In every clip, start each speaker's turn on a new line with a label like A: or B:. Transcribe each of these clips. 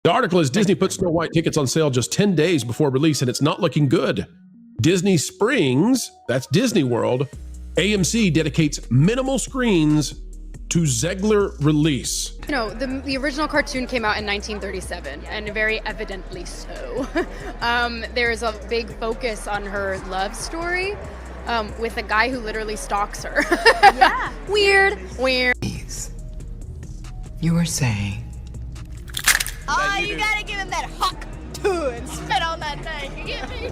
A: The article is Disney put Snow White tickets on sale just 10 days before release, and it's not looking good. Disney Springs, that's Disney World, AMC dedicates minimal screens to Zegler release.
B: You know, the original cartoon came out in 1937, and very evidently so. There's a big focus on her love story with a guy who literally stalks her. Yeah. Weird.
C: You were saying...
D: Oh, you gotta give him that hawk too and spit on that thing. You get me?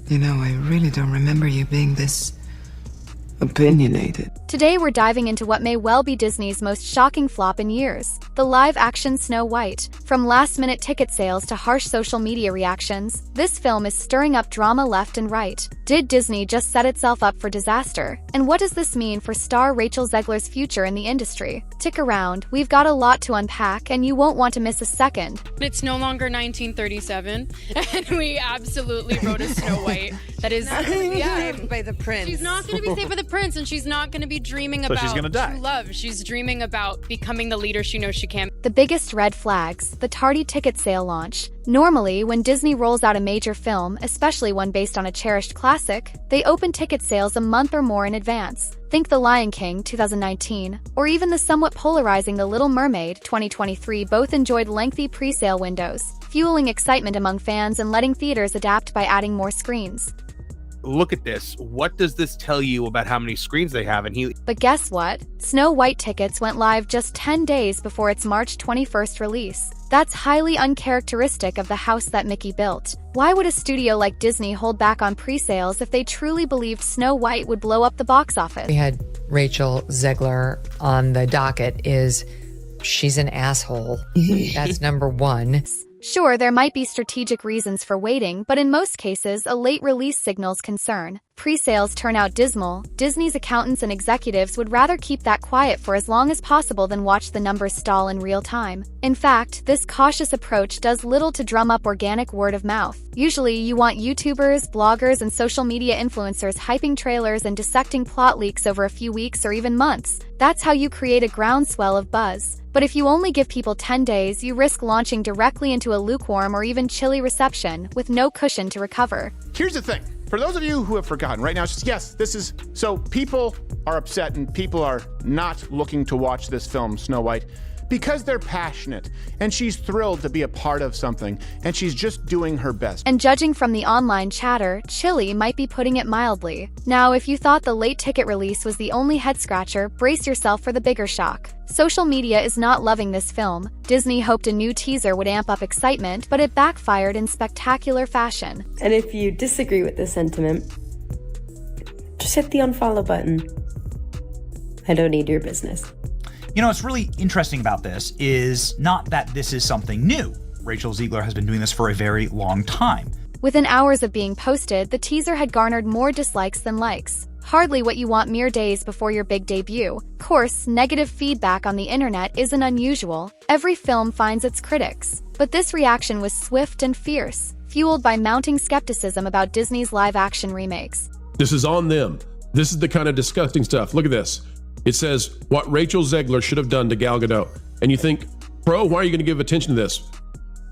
C: You know, I really don't remember you being this opinionated.
E: Today we're diving into what may well be Disney's most shocking flop in years, the live-action Snow White. From last-minute ticket sales to harsh social media reactions, this film is stirring up drama left and right. Did Disney just set itself up for disaster? And what does this mean for star Rachel Zegler's future in the industry? Stick around, we've got a lot to unpack and you won't want to miss a second.
B: It's no longer 1937, and we absolutely wrote a Snow White that is
D: Saved by the prince.
B: She's not going to be saved by the prince, and she's not going to be dreaming about
F: she's gonna die.
B: true love. She's dreaming about becoming the leader she knows she can.
E: The biggest red flags, the tardy ticket sale launch. Normally, when Disney rolls out a major film, especially one based on a cherished classic, they open ticket sales a month or more in advance. Think The Lion King, 2019, or even the somewhat polarizing The Little Mermaid, 2023 both enjoyed lengthy pre-sale windows, fueling excitement among fans and letting theaters adapt by adding more screens.
F: Look at this. What does this tell you about how many screens they have?
E: But guess what? Snow White tickets went live just 10 days before its March 21st release. That's highly uncharacteristic of the house that Mickey built. Why would a studio like Disney hold back on pre-sales if they truly believed Snow White would blow up the box office?
G: We had Rachel Zegler on the docket. She's an asshole. That's number one.
E: Sure, there might be strategic reasons for waiting, but in most cases, a late release signals concern. Pre-sales turn out dismal. Disney's accountants and executives would rather keep that quiet for as long as possible than watch the numbers stall in real time. In fact, this cautious approach does little to drum up organic word of mouth. Usually, you want YouTubers, bloggers, and social media influencers hyping trailers and dissecting plot leaks over a few weeks or even months. That's how you create a groundswell of buzz. But if you only give people 10 days, you risk launching directly into a lukewarm or even chilly reception with no cushion to recover.
H: Here's the thing. For those of you who have forgotten, right now, it's just, yes, this is, so people are upset and people are not looking to watch this film, Snow White, because they're passionate, and she's thrilled to be a part of something, and she's just doing her best.
E: And judging from the online chatter, chilly might be putting it mildly. Now, if you thought the late ticket release was the only head-scratcher, brace yourself for the bigger shock. Social media is not loving this film. Disney hoped a new teaser would amp up excitement, but it backfired in spectacular fashion.
I: And if you disagree with this sentiment, just hit the unfollow button. I don't need your business.
J: You know, what's really interesting about this is not that this is something new. Rachel Zegler has been doing this for a very long time.
E: Within hours of being posted, the teaser had garnered more dislikes than likes. Hardly what you want mere days before your big debut. Of course, negative feedback on the internet isn't unusual. Every film finds its critics. But this reaction was swift and fierce, fueled by mounting skepticism about Disney's live-action remakes.
A: This is on them. This is the kind of disgusting stuff. Look at this. It says, what Rachel Zegler should have done to Gal Gadot. And you think, bro, why are you going to give attention to this?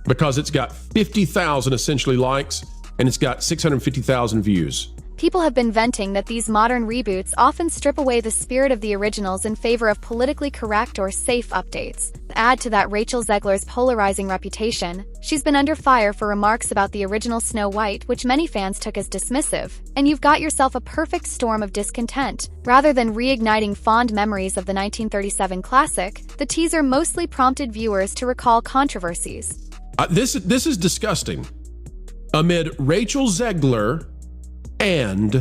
A: Because it's got 50,000 essentially likes, and it's got 650,000 views.
E: People have been venting that these modern reboots often strip away the spirit of the originals in favor of politically correct or safe updates. Add to that Rachel Zegler's polarizing reputation. She's been under fire for remarks about the original Snow White, which many fans took as dismissive. And you've got yourself a perfect storm of discontent. Rather than reigniting fond memories of the 1937 classic, the teaser mostly prompted viewers to recall controversies.
A: This is disgusting. Amid Rachel Zegler and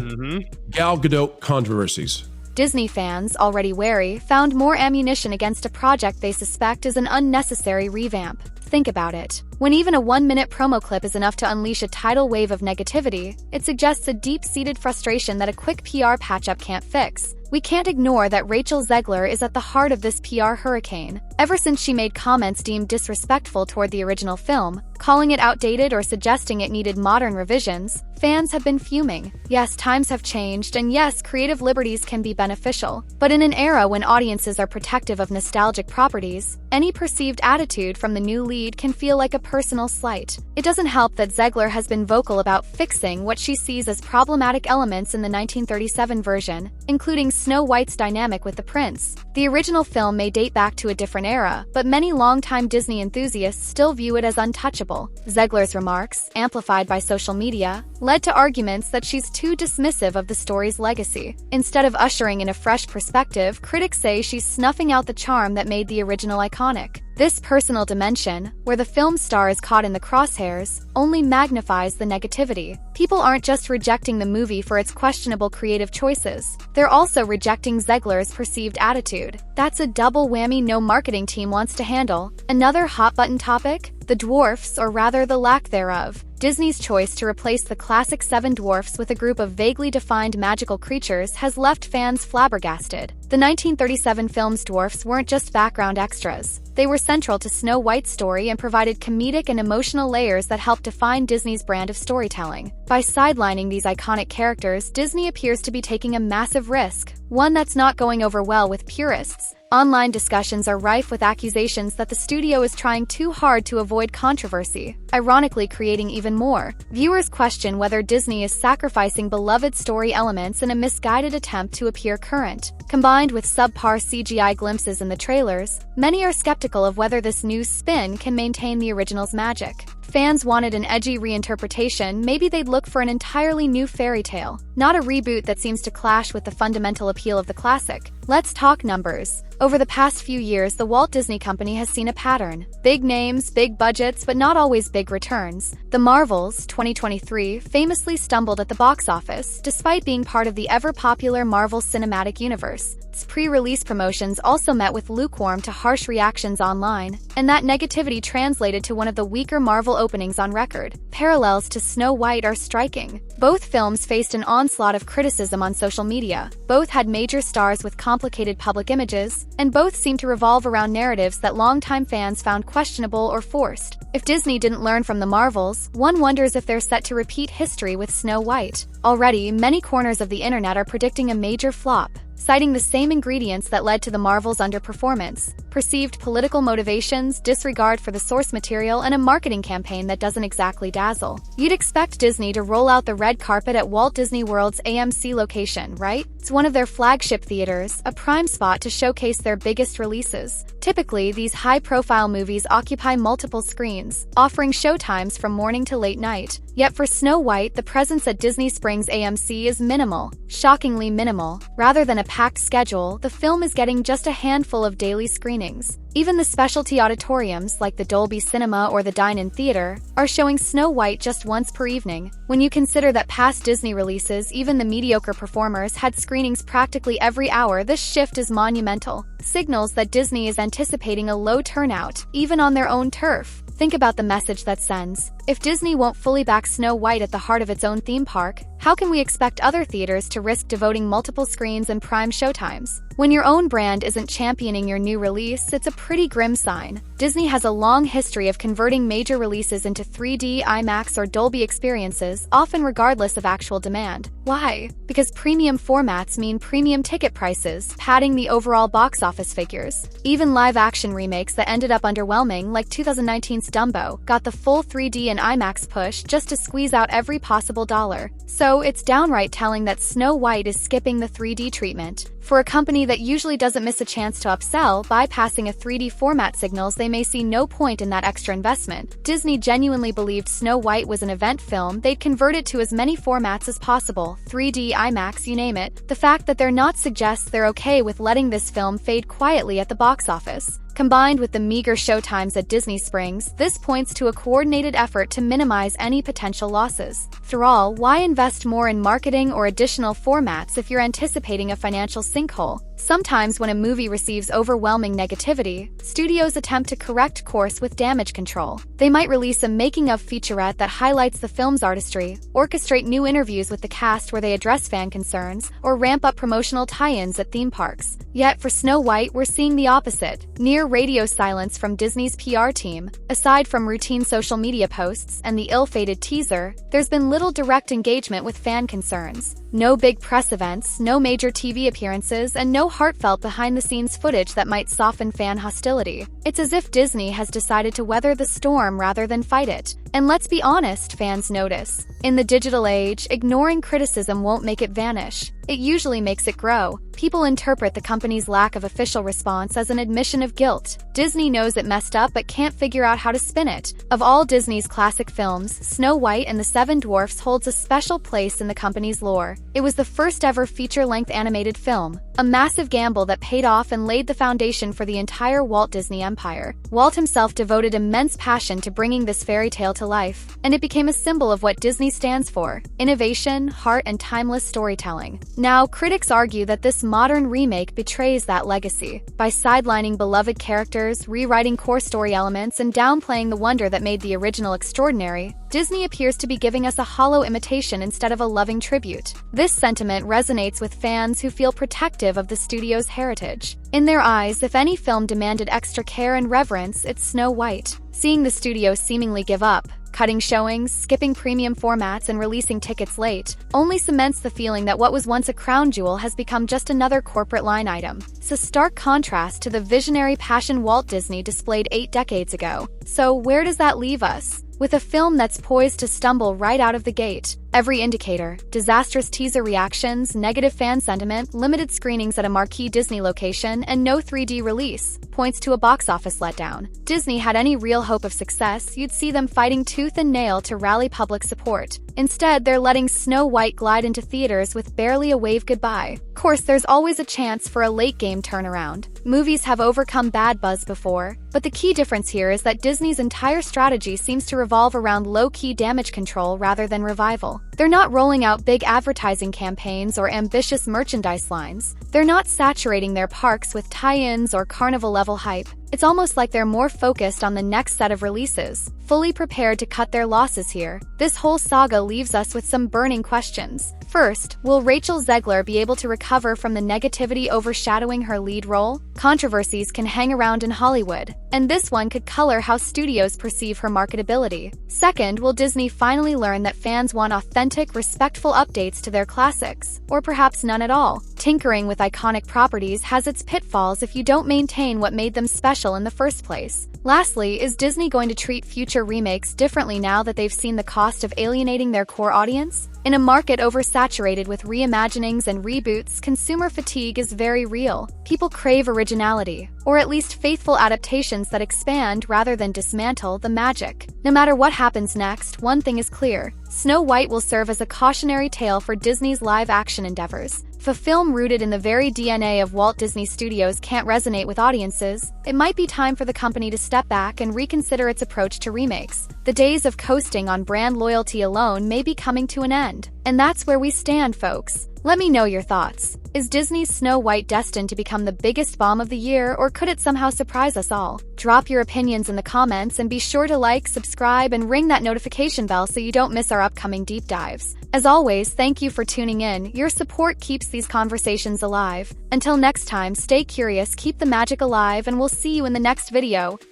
A: Gal Gadot controversies.
E: Disney fans, already wary, found more ammunition against a project they suspect is an unnecessary revamp. Think about it. When even a 1-minute promo clip is enough to unleash a tidal wave of negativity, it suggests a deep-seated frustration that a quick PR patch-up can't fix. We can't ignore that Rachel Zegler is at the heart of this PR hurricane. Ever since she made comments deemed disrespectful toward the original film, calling it outdated or suggesting it needed modern revisions, fans have been fuming. Yes, times have changed, and yes, creative liberties can be beneficial. But in an era when audiences are protective of nostalgic properties, any perceived attitude from the new lead can feel like a personal slight. It doesn't help that Zegler has been vocal about fixing what she sees as problematic elements in the 1937 version, including Snow White's dynamic with the prince. The original film may date back to a different era, but many longtime Disney enthusiasts still view it as untouchable. Zegler's remarks, amplified by social media, led to arguments that she's too dismissive of the story's legacy. Instead of ushering in a fresh perspective, critics say she's snuffing out the charm that made the original iconic. This personal dimension, where the film star is caught in the crosshairs, only magnifies the negativity. People aren't just rejecting the movie for its questionable creative choices. They're also rejecting Zegler's perceived attitude. That's a double whammy no marketing team wants to handle. Another hot-button topic? The dwarfs, or rather the lack thereof. Disney's choice to replace the classic seven dwarfs with a group of vaguely defined magical creatures has left fans flabbergasted. The 1937 film's dwarfs weren't just background extras. They were central to Snow White's story and provided comedic and emotional layers that helped define Disney's brand of storytelling. By sidelining these iconic characters, Disney appears to be taking a massive risk, one that's not going over well with purists. Online discussions are rife with accusations that the studio is trying too hard to avoid controversy, ironically creating even more. Viewers question whether Disney is sacrificing beloved story elements in a misguided attempt to appear current. Combined with subpar CGI glimpses in the trailers, many are skeptical of whether this new spin can maintain the original's magic. Fans wanted an edgy reinterpretation. Maybe they'd look for an entirely new fairy tale, not a reboot that seems to clash with the fundamental appeal of the classic. Let's talk numbers. Over the past few years, the Walt Disney Company has seen a pattern. Big names, big budgets, but not always big returns. The Marvels, 2023, famously stumbled at the box office, despite being part of the ever-popular Marvel Cinematic Universe. Its pre-release promotions also met with lukewarm to harsh reactions online, and that negativity translated to one of the weaker Marvel openings on record. Parallels to Snow White are striking. Both films faced an onslaught of criticism on social media. Both had major stars with complicated public images, and both seem to revolve around narratives that longtime fans found questionable or forced. If Disney didn't learn from the Marvels, one wonders if they're set to repeat history with Snow White. Already, many corners of the internet are predicting a major flop, citing the same ingredients that led to the Marvels' underperformance: perceived political motivations, disregard for the source material, and a marketing campaign that doesn't exactly dazzle. You'd expect Disney to roll out the red carpet at Walt Disney World's AMC location, right? It's one of their flagship theaters, a prime spot to showcase their biggest releases. Typically, these high-profile movies occupy multiple screens, offering showtimes from morning to late night. Yet for Snow White, the presence at Disney Springs AMC is minimal, shockingly minimal. Rather than a packed schedule, the film is getting just a handful of daily screenings. Even the specialty auditoriums, like the Dolby Cinema or the Dine-In Theater, are showing Snow White just once per evening. When you consider that past Disney releases, even the mediocre performers, had screenings practically every hour, this shift is monumental. Signals that Disney is anticipating a low turnout, even on their own turf. Think about the message that sends. If Disney won't fully back Snow White at the heart of its own theme park, how can we expect other theaters to risk devoting multiple screens and prime showtimes? When your own brand isn't championing your new release, it's a pretty grim sign. Disney has a long history of converting major releases into 3D, IMAX, or Dolby experiences, often regardless of actual demand. Why? Because premium formats mean premium ticket prices, padding the overall box office figures. Even live-action remakes that ended up underwhelming, like 2019's Dumbo, got the full 3D and IMAX push just to squeeze out every possible dollar. So it's downright telling that Snow White is skipping the 3D treatment. For a company that usually doesn't miss a chance to upsell, bypassing a 3D format signals they may see no point in that extra investment. Disney genuinely believed Snow White was an event film. They'd convert it to as many formats as possible, 3D, IMAX, you name it. The fact that they're not suggests they're okay with letting this film fade quietly at the box office. Combined with the meager showtimes at Disney Springs, this points to a coordinated effort to minimize any potential losses. After all, why invest more in marketing or additional formats if you're anticipating a financial sinkhole? Sometimes when a movie receives overwhelming negativity, studios attempt to correct course with damage control. They might release a making-of featurette that highlights the film's artistry, orchestrate new interviews with the cast where they address fan concerns, or ramp up promotional tie-ins at theme parks. Yet for Snow White, we're seeing the opposite. Near radio silence from Disney's PR team. Aside from routine social media posts and the ill-fated teaser, there's been little direct engagement with fan concerns. No big press events, no major TV appearances, and no heartfelt behind-the-scenes footage that might soften fan hostility. It's as if Disney has decided to weather the storm rather than fight it. And let's be honest, fans notice. In the digital age, ignoring criticism won't make it vanish. It usually makes it grow. People interpret the company's lack of official response as an admission of guilt. Disney knows it messed up but can't figure out how to spin it. Of all Disney's classic films, Snow White and the Seven Dwarfs holds a special place in the company's lore. It was the first ever feature-length animated film, a massive gamble that paid off and laid the foundation for the entire Walt Disney empire. Walt himself devoted immense passion to bringing this fairy tale to life, and it became a symbol of what Disney stands for: innovation, heart, and timeless storytelling. Now, critics argue that this modern remake betrays that legacy. By sidelining beloved characters, rewriting core story elements, and downplaying the wonder that made the original extraordinary, Disney appears to be giving us a hollow imitation instead of a loving tribute. This sentiment resonates with fans who feel protective of the studio's heritage. In their eyes, if any film demanded extra care and reverence, it's Snow White. Seeing the studio seemingly give up, cutting showings, skipping premium formats, and releasing tickets late, only cements the feeling that what was once a crown jewel has become just another corporate line item. It's a stark contrast to the visionary passion Walt Disney displayed 8 decades ago. So where does that leave us? With a film that's poised to stumble right out of the gate. Every indicator, disastrous teaser reactions, negative fan sentiment, limited screenings at a marquee Disney location, and no 3D release, points to a box office letdown. Disney had any real hope of success, you'd see them fighting tooth and nail to rally public support. Instead, they're letting Snow White glide into theaters with barely a wave goodbye. Of course, there's always a chance for a late-game turnaround. Movies have overcome bad buzz before, but the key difference here is that Disney's entire strategy seems to revolve around low-key damage control rather than revival. They're not rolling out big advertising campaigns or ambitious merchandise lines. They're not saturating their parks with tie-ins or carnival-level hype. It's almost like they're more focused on the next set of releases, fully prepared to cut their losses here. This whole saga leaves us with some burning questions. First, will Rachel Zegler be able to recover from the negativity overshadowing her lead role? Controversies can hang around in Hollywood, and this one could color how studios perceive her marketability. Second, will Disney finally learn that fans want authentic, respectful updates to their classics? Or perhaps none at all? Tinkering with iconic properties has its pitfalls if you don't maintain what made them special in the first place. Lastly, is Disney going to treat future remakes differently now that they've seen the cost of alienating their core audience? In a market oversaturated with reimaginings and reboots, consumer fatigue is very real. People crave originality, or at least faithful adaptations that expand rather than dismantle the magic. No matter what happens next, one thing is clear: Snow White will serve as a cautionary tale for Disney's live-action endeavors. If a film rooted in the very DNA of Walt Disney Studios can't resonate with audiences, it might be time for the company to step back and reconsider its approach to remakes. The days of coasting on brand loyalty alone may be coming to an end. And that's where we stand, folks. Let me know your thoughts. Is Disney's Snow White destined to become the biggest bomb of the year, or could it somehow surprise us all? Drop your opinions in the comments and be sure to like, subscribe, and ring that notification bell so you don't miss our upcoming deep dives. As always, thank you for tuning in. Your support keeps these conversations alive. Until next time, stay curious, keep the magic alive, and we'll see you in the next video.